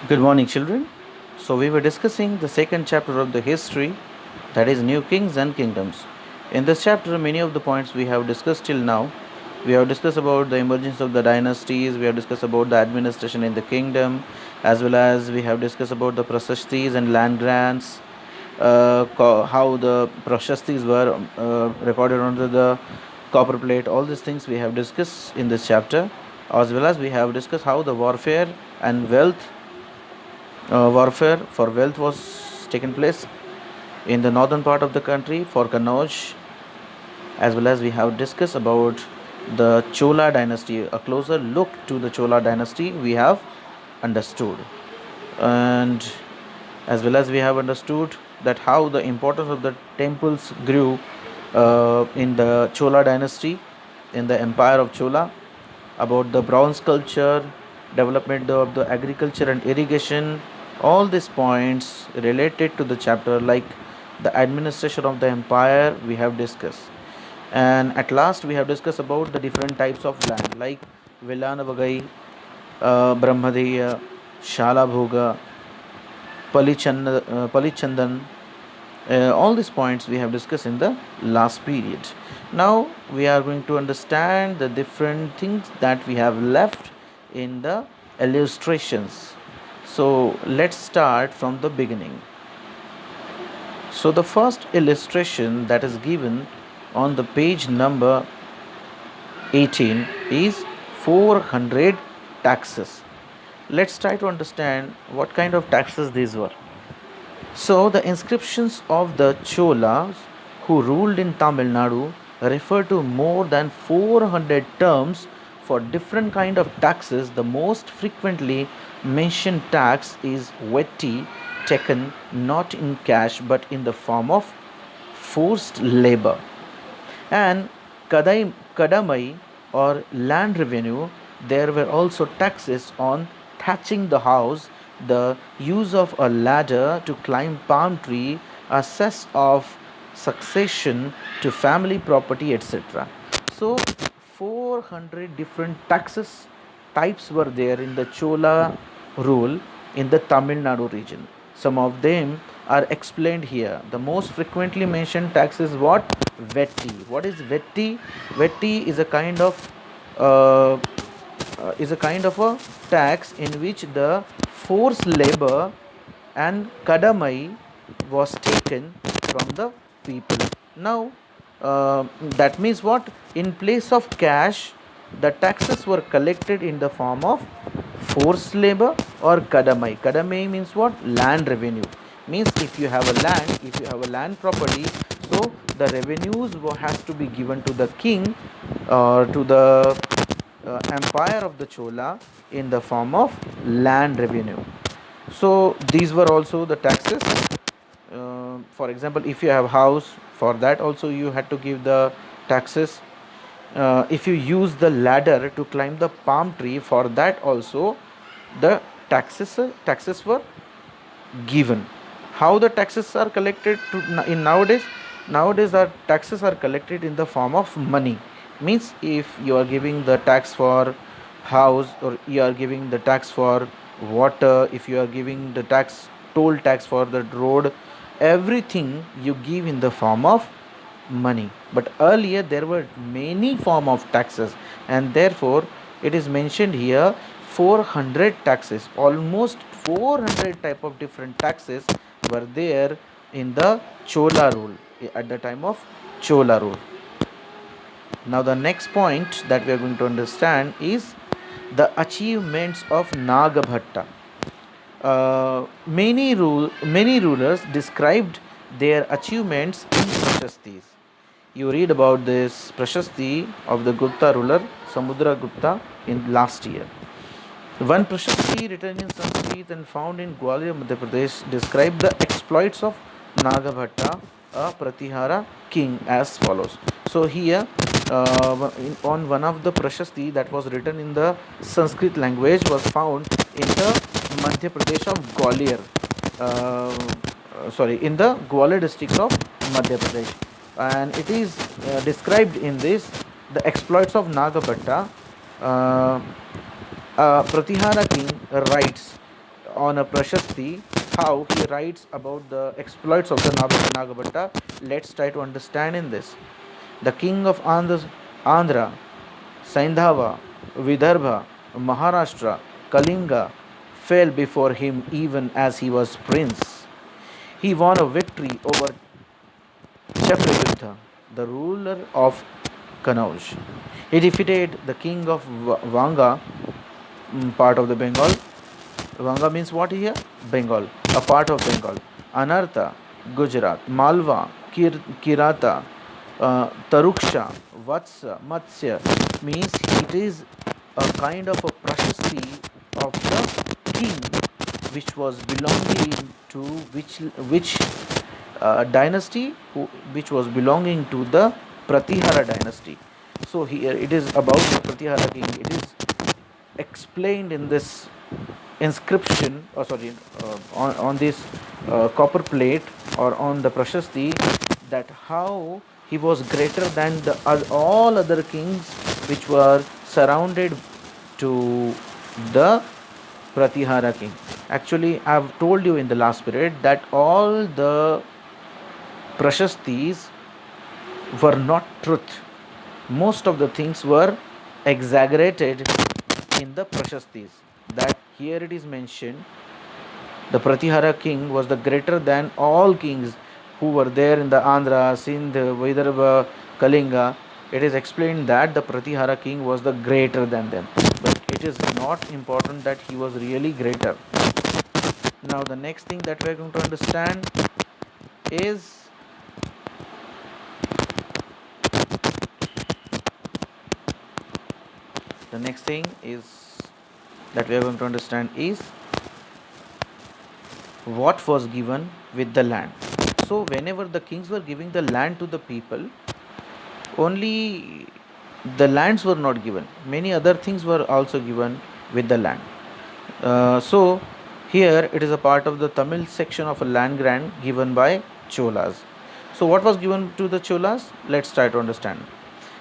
Good morning, children. So, we were discussing the second chapter of the history, that is, New Kings and Kingdoms. In this chapter, many of the points we have discussed till now. We have discussed about the emergence of the dynasties, we have discussed about the administration in the kingdom, as well as we have discussed about the prashastis and land grants, how the prashastis were recorded onto the copper plate. All these things we have discussed in this chapter, as well as we have discussed how the warfare for wealth was taken place in the northern part of the country for Kannauj, as well as we have discussed about the Chola dynasty. A closer look to the Chola dynasty we have understood, and as well as we have understood that how the importance of the temples grew in the Chola dynasty, in the empire of Chola, about the bronze culture, development of the agriculture and irrigation, all these points related to the chapter like the administration of the empire we have discussed. And at last we have discussed about the different types of land like Villanavagai, Brahmadeya, Shalabhoga, Palichandan. All these points we have discussed in the last period. Now we are going to understand the different things that we have left in the illustrations. So let's start from the beginning. So the first illustration that is given on the page number 18 is 400 taxes. Let's try to understand what kind of taxes these were. So the inscriptions of the Cholas who ruled in Tamil Nadu refer to more than 400 terms for different kind of taxes. The most frequently mentioned tax is vetti, taken not in cash but in the form of forced labor, and kadamai or land revenue. There were also taxes on thatching the house, the use of a ladder to climb palm tree, a cess of succession to family property, etc. So 400 different taxes types were there in the Chola rule in the Tamil Nadu region. Some of them are explained here. The most frequently mentioned tax is what? Vetti. What is vetti? Vetti uh, is a kind of a tax in which the forced labor and kadamai was taken from the people. Now, that means what? In place of cash, the taxes were collected in the form of forced labor or kadamai. Kadamai means what? Land revenue. Means if you have a land, if you have a land property, so the revenues has to be given to the king or to the empire of the Chola in the form of land revenue. So these were also the taxes. For example, if you have a house, for that also you had to give the taxes. If you use the ladder to climb the palm tree, for that also the taxes were given. How the taxes are collected in nowadays? Nowadays our taxes are collected in the form of money. Means if you are giving the tax for house, or you are giving the tax for water, if you are giving the toll tax for the road, everything you give in the form of money. But earlier there were many form of taxes, and therefore it is mentioned here 400 taxes. Almost 400 type of different taxes were there in the Chola rule, at the time of Chola rule. Now the next point that we are going to understand is the achievements of Nagabhatta. Many rulers described their achievements in prashastis. You read about this prashasti of the Gupta ruler Samudragupta in last year. One prashasti written in Sanskrit and found in Gwalior, Madhya Pradesh, described the exploits of Nagabhatta, a Pratihara king, as follows. So here, on one of the prashasti that was written in the Sanskrit language was found in the Madhya Pradesh of Gwalior. In the Gwalior district of Madhya Pradesh, and it is described in this the exploits of Nagabhatta. Pratihara king writes, on a Prashasti, how he writes about the exploits of the Nagabhatta. Let's try to understand in this. The king of Andhra, Saindhava, Vidarbha, Maharashtra, Kalinga fell before him even as he was prince. He won a victory over Chakravyuddha, the ruler of Kanauj. He defeated the king of Vanga, part of the Bengal. Vanga means what here? Bengal, a part of Bengal. Anartha, Gujarat. Malwa, Kirata, Taruksha, Vatsa, Matsya means it is a kind of a prashasti of the king which was belonging to which dynasty which was belonging to the Pratihara dynasty. So here it is about the Pratihara king. It is explained in this inscription, or sorry, on this copper plate or on the prashasti, that how he was greater than the all other kings which were surrounded to the Pratihara king. Actually, I have told you in the last period that all the prashastis were not truth. Most of the things were exaggerated in the prashastis. That here it is mentioned, the Pratihara king was the greater than all kings who were there in the Andhra, Sindh, Vidarbha, Kalinga. It is explained that the Pratihara king was the greater than them. But it is not important that he was really greater. Now the next thing that we are going to understand is the next thing is that we are going to understand is what was given with the land. So whenever the kings were giving the land to the people, only the lands were not given, many other things were also given with the land. So here it is a part of the Tamil section of a land grant given by Cholas. So what was given to the Cholas? Let's try to understand.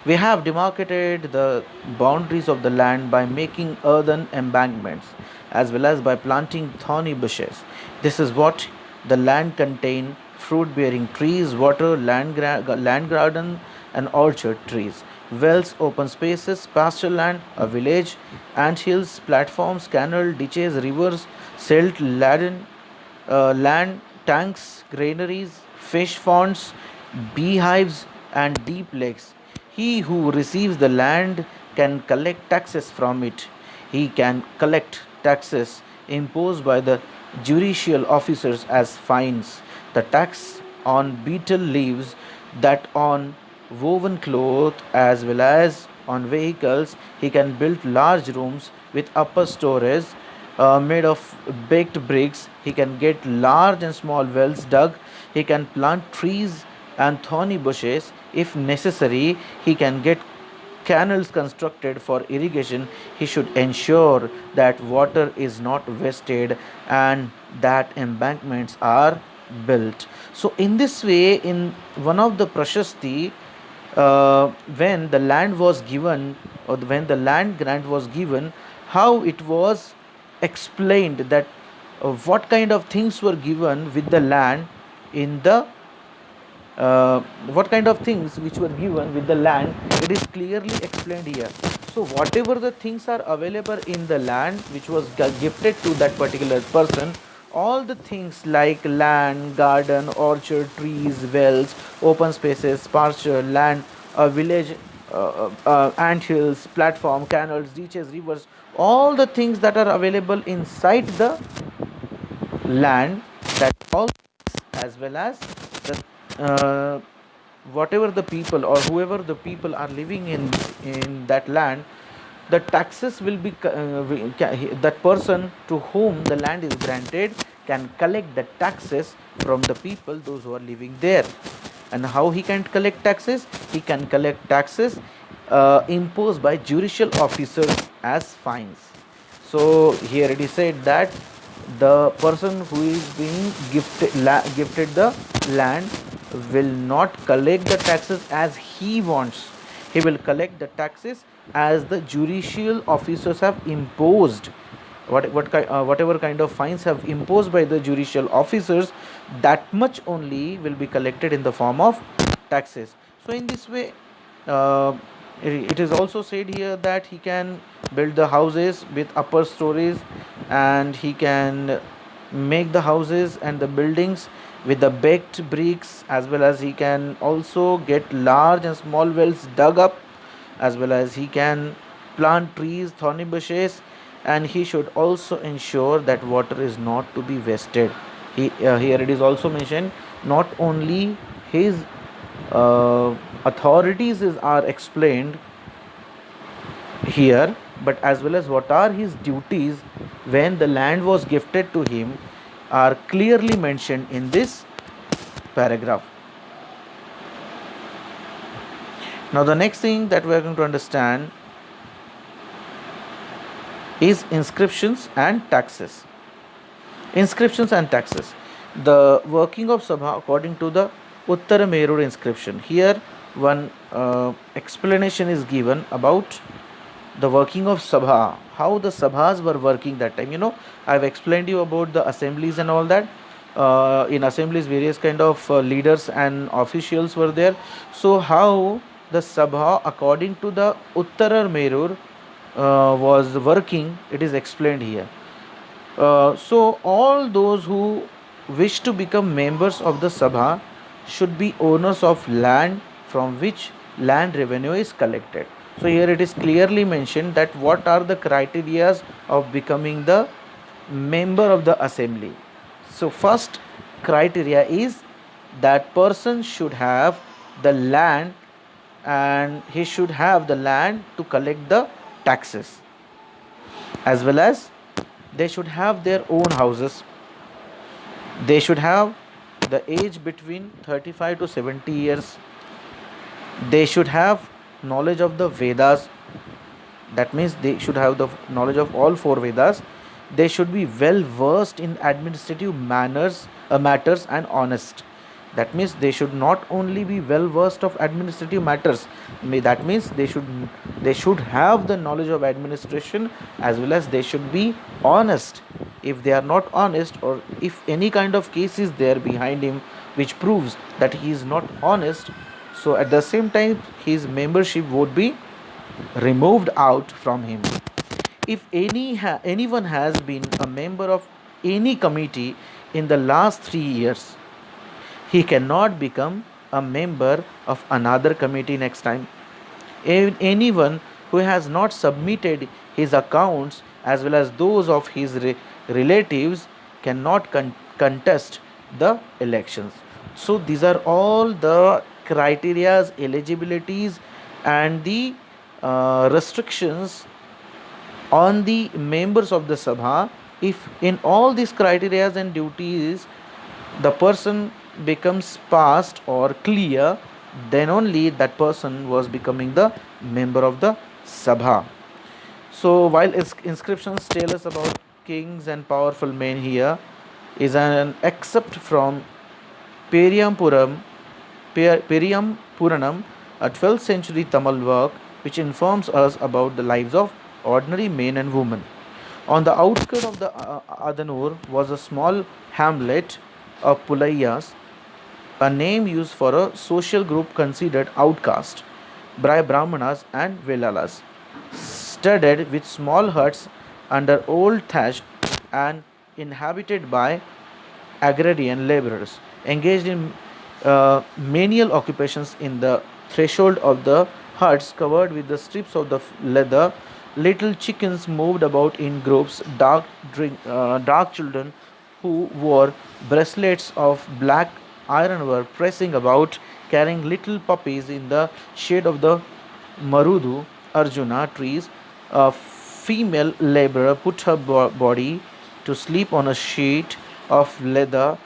We have demarcated the boundaries of the land by making earthen embankments as well as by planting thorny bushes. This is what the land contain: fruit bearing trees, water, land garden, and orchard trees, wells, open spaces, pasture land, a village, ant hills, platforms, canal, ditches, rivers, silt laden land, tanks, granaries, fish ponds, beehives, and deep lakes. He who receives the land can collect taxes from it. He can collect taxes imposed by the judicial officers as fines. The tax on betel leaves, that on woven cloth, as well as on vehicles. He can build large rooms with upper storage made of baked bricks. He can get large and small wells dug. He can plant trees and thorny bushes. If necessary, he can get canals constructed for irrigation. He should ensure that water is not wasted and that embankments are built. So in this way, in one of the prashasti, when the land was given, or when the land grant was given, how it was explained that what kind of things were given with the land in the what kind of things which were given with the land, it is clearly explained here. So whatever the things are available in the land which was gifted to that particular person, all the things like land, garden, orchard, trees, wells, open spaces, pasture land, a village, ant hills, platform, canals, ditches, rivers, all the things that are available inside the land, that all, as well as the whatever the people or whoever the people are living in that land, the taxes will be that person to whom the land is granted can collect the taxes from the people, those who are living there. And how he can collect taxes? He can collect taxes imposed by judicial officers as fines. So here it is said that the person who is being gifted the land will not collect the taxes as he wants. He will collect the taxes as the judicial officers have imposed whatever kind of fines have imposed by the judicial officers, that much only will be collected in the form of taxes. So in this way, uh, it is also said here that he can build the houses with upper stories, and he can make the houses and the buildings with the baked bricks, as well as he can also get large and small wells dug up, as well as he can plant trees, thorny bushes, and he should also ensure that water is not to be wasted. Here it is also mentioned, not only his authorities are explained here, but as well as what are his duties when the land was gifted to him are clearly mentioned in this paragraph. Now the next thing that we are going to understand is inscriptions and taxes. Inscriptions and taxes. The working of Sabha according to the Uttara Merur inscription. Here one explanation is given about the working of Sabha, how the Sabhas were working that time. I've explained you about the assemblies and all that. In assemblies, various kind of leaders and officials were there. So how the Sabha according to the Uttara Merur was working, it is explained here. So all those who wish to become members of the Sabha should be owners of land from which land revenue is collected. So here it is clearly mentioned that what are the criteria of becoming the member of the assembly. So first criteria is that person should have the land, and he should have the land to collect the taxes, as well as they should have their own houses. They should have the age between 35 to 70 years. They should have knowledge of the Vedas. That means they should have the knowledge of all four Vedas. They should be well versed in administrative matters and honest. That means they should not only be well versed of administrative matters. That means they should have the knowledge of administration, as well as they should be honest. If they are not honest, or if any kind of case is there behind him which proves that he is not honest, so at the same time his membership would be removed out from him. If anyone has been a member of any committee in the last 3 years, he cannot become a member of another committee next time. Anyone who has not submitted his accounts as well as those of his relatives cannot contest the elections. So these are all the criterias, eligibilities, and the restrictions on the members of the Sabha. If in all these criterias and duties the person becomes past or clear, then only that person was becoming the member of the Sabha. So while inscriptions tell us about kings and powerful men, here is an excerpt from Periyam Puranam, a 12th century Tamil work which informs us about the lives of ordinary men and women. On the outskirts of the Adanur was a small hamlet of Pulayas, a name used for a social group considered outcast by Brahmanas and Velalas, studded with small huts under old thatch and inhabited by agrarian laborers engaged in menial occupations. In the threshold of the huts covered with the strips of the leather, little chickens moved about in groups. Dark children who wore bracelets of black iron were pressing about, carrying little puppies in the shade of the Marudu Arjuna trees. A female laborer put her body to sleep on a sheet of leather.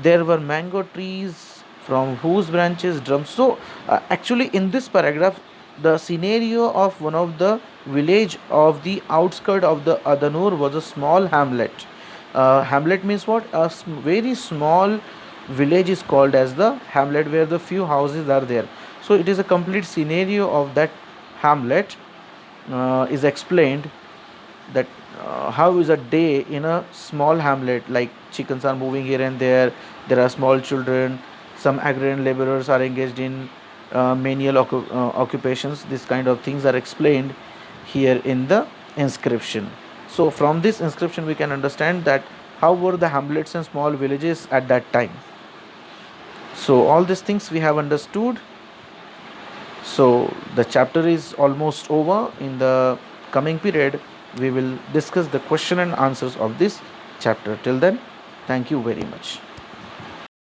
There were mango trees from whose branches drums. So, actually, in this paragraph, the scenario of one of the village of the outskirt of the Adanur was a small hamlet. Hamlet means what? A very small village is called as the hamlet, where the few houses are there. So it is a complete scenario of that hamlet is explained, that how is a day in a small hamlet, like chickens are moving here and there are small children, some agrarian laborers are engaged in menial occupations. This kind of things are explained here in the inscription. So from this inscription we can understand that how were the hamlets and small villages at that time. So all these things we have understood. So the chapter is almost over. In the coming period, we will discuss the question and answers of this chapter. Till then, thank you very much.